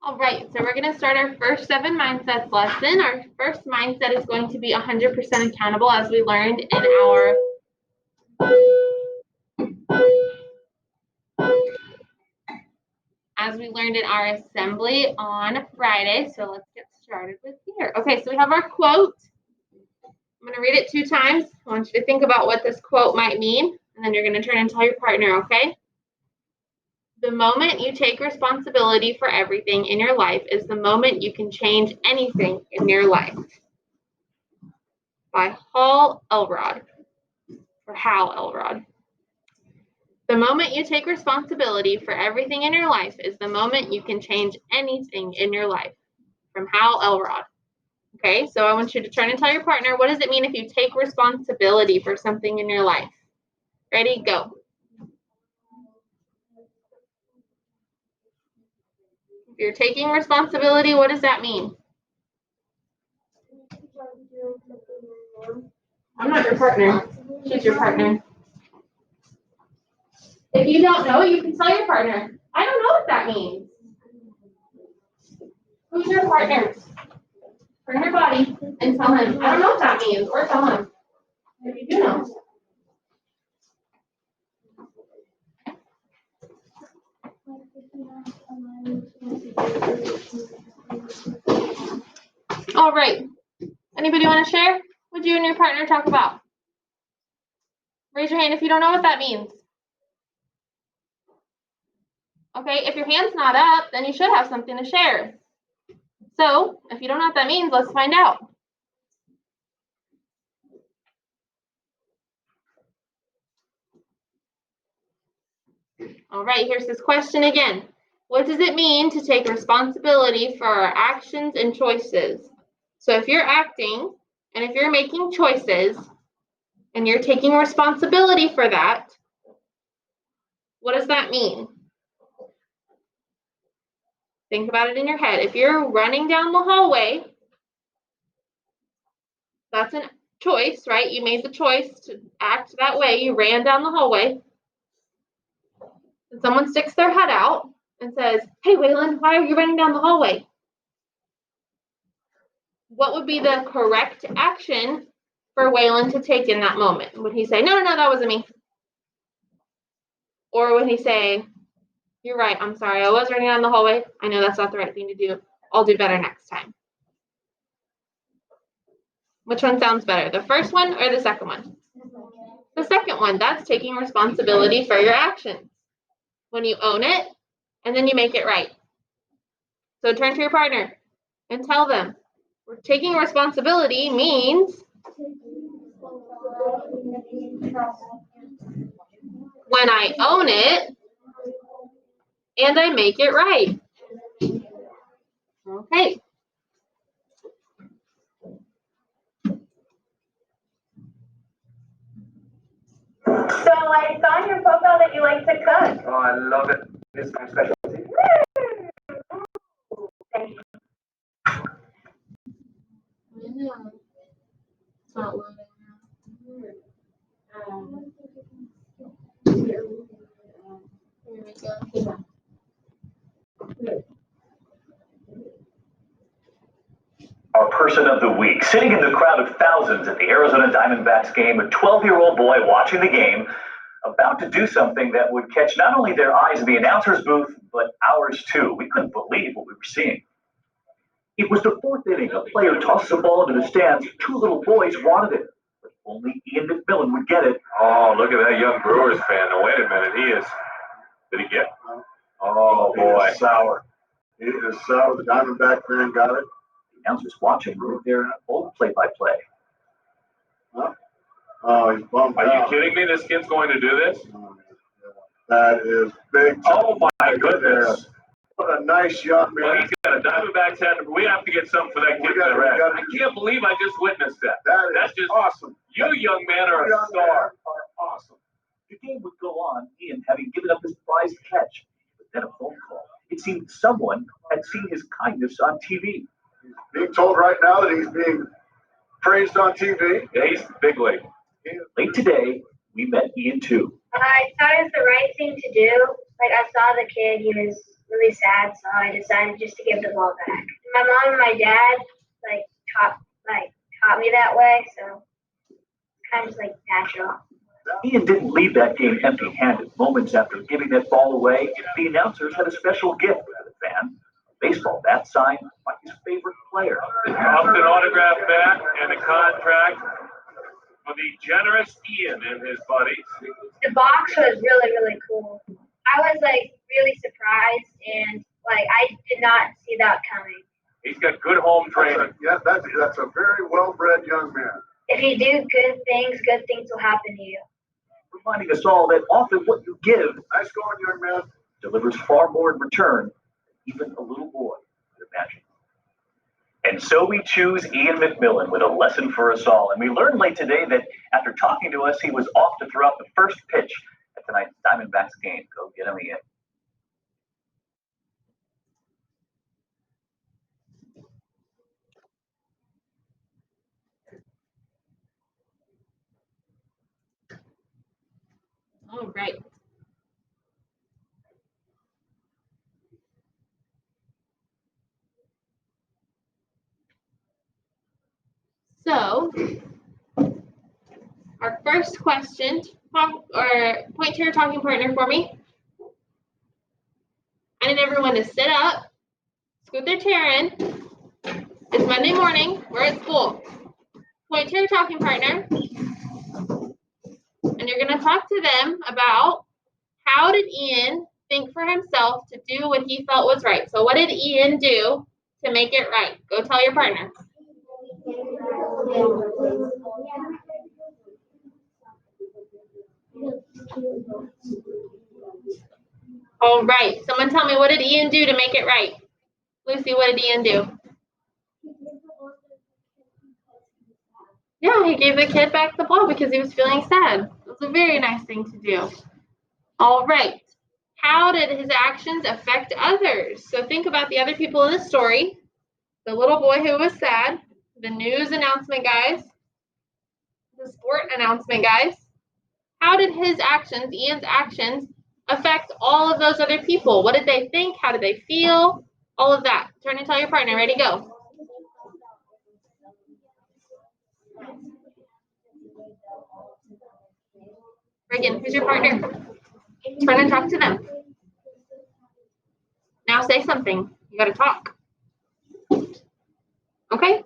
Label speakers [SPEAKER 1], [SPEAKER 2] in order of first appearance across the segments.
[SPEAKER 1] All right, so we're going to start our first 7 mindsets lesson. Our first mindset is going to be 100% accountable, as we learned in our assembly on Friday. So let's get started with here. Okay, so we have our quote. I'm going to read it 2 times. I want you to think about what this quote might mean, and then you're going to turn and tell your partner, okay? The moment you take responsibility for everything in your life is the moment you can change anything in your life. By Hal Elrod, or Hal Elrod. The moment you take responsibility for everything in your life is the moment you can change anything in your life. From Hal Elrod. Okay, so I want you to turn and tell your partner, what does it mean if you take responsibility for something in your life? Ready, go. If you're taking responsibility, what does that mean? I'm not your partner. She's your partner. If you don't know, you can tell your partner. I don't know what that means. Who's your partner? Turn your body and tell him, I don't know what that means, or tell him. If you do know. All right. Anybody want to share? What do you and your partner talk about? Raise your hand if you don't know what that means. Okay, if your hand's not up, then you should have something to share. So, if you don't know what that means, let's find out. All right, here's this question again. What does it mean to take responsibility for our actions and choices? So if you're acting and if you're making choices and you're taking responsibility for that, what does that mean? Think about it in your head. If you're running down the hallway, that's a choice, right? You made the choice to act that way. You ran down the hallway. And someone sticks their head out and says, hey, Waylon, why are you running down the hallway? What would be the correct action for Waylon to take in that moment? Would he say, no, that wasn't me? Or would he say, you're right, I'm sorry, I was running down the hallway. I know that's not the right thing to do. I'll do better next time. Which one sounds better, the first one or the second one? The second one, that's taking responsibility for your actions. When you own it, and then you make it right. So turn to your partner and tell them, taking responsibility means when I own it and I make it right. Okay. So I saw in your profile that you like to cook.
[SPEAKER 2] Oh, I love it. It's my specialty.
[SPEAKER 1] Thank you. It's not loading now. Here we go.
[SPEAKER 2] Our person of the week, sitting in the crowd of thousands at the Arizona Diamondbacks game, a 12-year-old boy watching the game, about to do something that would catch not only their eyes in the announcer's booth, but ours too. We couldn't believe what we were seeing. It was the 4th inning. A player tossed the ball into the stands. 2 little boys wanted it, but only Ian McMillan would get it.
[SPEAKER 3] Oh, look at that young Brewers fan. Now, wait a minute. Did he get it? Oh, boy.
[SPEAKER 4] He is sour. He is sour. The Diamondback fan got it.
[SPEAKER 2] The announcers watching were there in a full play-by-play.
[SPEAKER 4] Huh? Oh, he's bummed
[SPEAKER 3] Are
[SPEAKER 4] out.
[SPEAKER 3] you kidding me? This kid's going to do this?
[SPEAKER 4] That is big.
[SPEAKER 3] Oh, my goodness.
[SPEAKER 4] What a nice young man.
[SPEAKER 3] Well, he's got a Diamondbacks hat. We have to get something for that kid in the red. I can't believe I just witnessed that.
[SPEAKER 4] That's
[SPEAKER 3] just
[SPEAKER 4] awesome.
[SPEAKER 3] You young man are a star.
[SPEAKER 4] Are awesome.
[SPEAKER 2] The game would go on, Ian having given up his prized catch. But then a phone call. It seemed someone had seen his kindness on TV.
[SPEAKER 4] He's being told right now that he's being praised on TV.
[SPEAKER 3] Yeah, he's big league.
[SPEAKER 2] Late today, we met Ian too.
[SPEAKER 5] I thought it was the right thing to do. Like, I saw the kid, he was really sad, so I decided just to give the ball back. My mom and my dad taught me that way, so it's kind of just like natural.
[SPEAKER 2] Ian didn't leave that game empty-handed. Moments after giving that ball away, the announcers had a special gift for the fan. A baseball bat signed by his favorite player.
[SPEAKER 3] Dropped an autograph bat and a contract for the generous Ian and his buddies.
[SPEAKER 5] The box was really, really cool. I was really surprised, and I did not see that coming.
[SPEAKER 3] He's got good home training.
[SPEAKER 4] That's a very well-bred young man.
[SPEAKER 5] If you do good things will happen to you.
[SPEAKER 2] Reminding us all that often what you give
[SPEAKER 4] Nice going, young man.
[SPEAKER 2] delivers far more in return than even a little boy could imagine. And so we choose Ian McMillan with a lesson for us all. And we learned late today that after talking to us, he was off to throw out the first pitch at tonight's Diamondbacks game. Go get him, Ian.
[SPEAKER 1] All right. So, our first question, point to your talking partner for me. I need everyone to sit up, scoot their chair in. It's Monday morning, we're at school. Point to your talking partner, and you're gonna talk to them about how did Ian think for himself to do what he felt was right. So what did Ian do to make it right? Go tell your partner. All right, someone tell me, what did Ian do to make it right? Lucy, what did Ian do? Yeah, he gave the kid back the ball because he was feeling sad. It was a very nice thing to do. All right, how did his actions affect others? So think about the other people in the story. The little boy who was sad, the news announcement guys, the sport announcement guys. How did his actions, Ian's actions, affect all of those other people? What did they think? How did they feel? All of that. Turn and tell your partner. Ready, go. Reagan, who's your partner? Turn and talk to them. Now say something. You got to talk. Okay?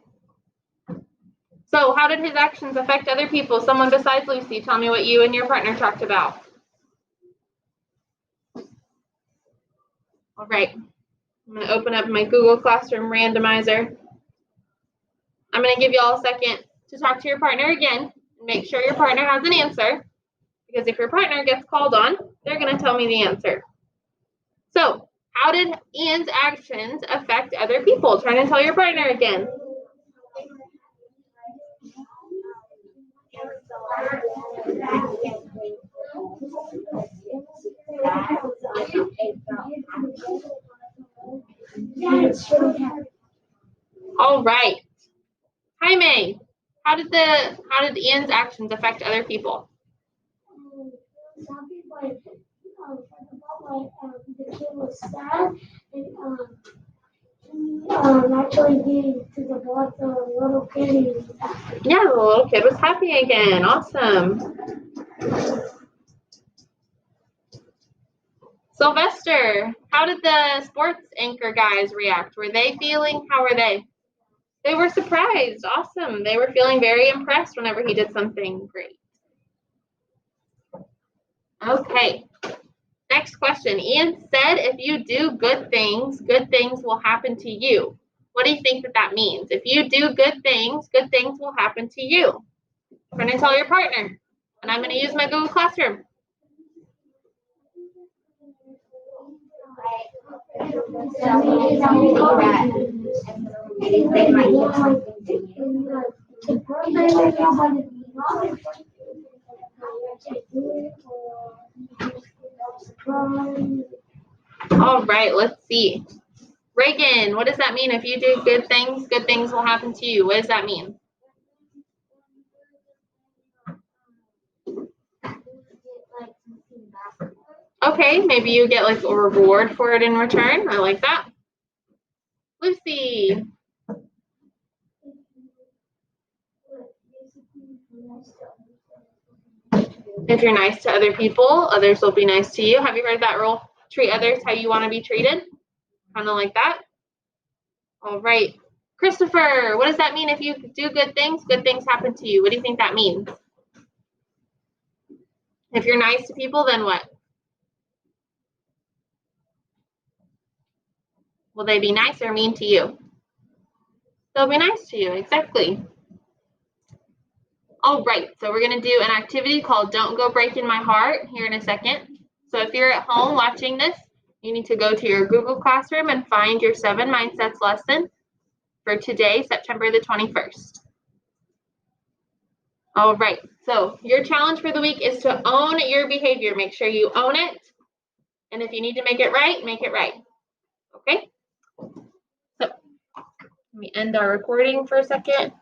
[SPEAKER 1] So how did his actions affect other people? Someone besides Lucy, tell me what you and your partner talked about. All right. I'm going to open up my Google Classroom randomizer. I'm going to give you all a second to talk to your partner again and make sure your partner has an answer. Because if your partner gets called on, they're going to tell me the answer. So, how did Ian's actions affect other people? Try and tell your partner again. All right. Jaime, how did Ian's actions affect other people?
[SPEAKER 6] Some people, the kid was sad, and actually gave to the ball to a little kid.
[SPEAKER 1] Yeah, the little kid was happy again. Awesome. Sylvester, how did the sports anchor guys react? Were they feeling? How were they? They were surprised. Awesome. They were feeling very impressed whenever he did something great. Okay. Next question. Ian said if you do good things will happen to you. What do you think that means? If you do good things will happen to you. I'm going to tell your partner. And I'm going to use my Google Classroom. All right, let's see. Reagan, what does that mean? If you do good things will happen to you. What does that mean? Okay, maybe you get like a reward for it in return. I like that. Lucy, if you're nice to other people, others will be nice to you. Have you heard that rule? Treat others how you want to be treated. Kind of like that. All right. Christopher, what does that mean if you do good things happen to you? What do you think that means? If you're nice to people, then what? Will they be nice or mean to you? They'll be nice to you, exactly. All right, so we're going to do an activity called Don't Go Breaking My Heart here in a second. So if you're at home watching this, you need to go to your Google Classroom and find your 7 Mindsets lesson for today, September the 21st. All right, so your challenge for the week is to own your behavior. Make sure you own it. And if you need to make it right, make it right. Okay? So let me end our recording for a second.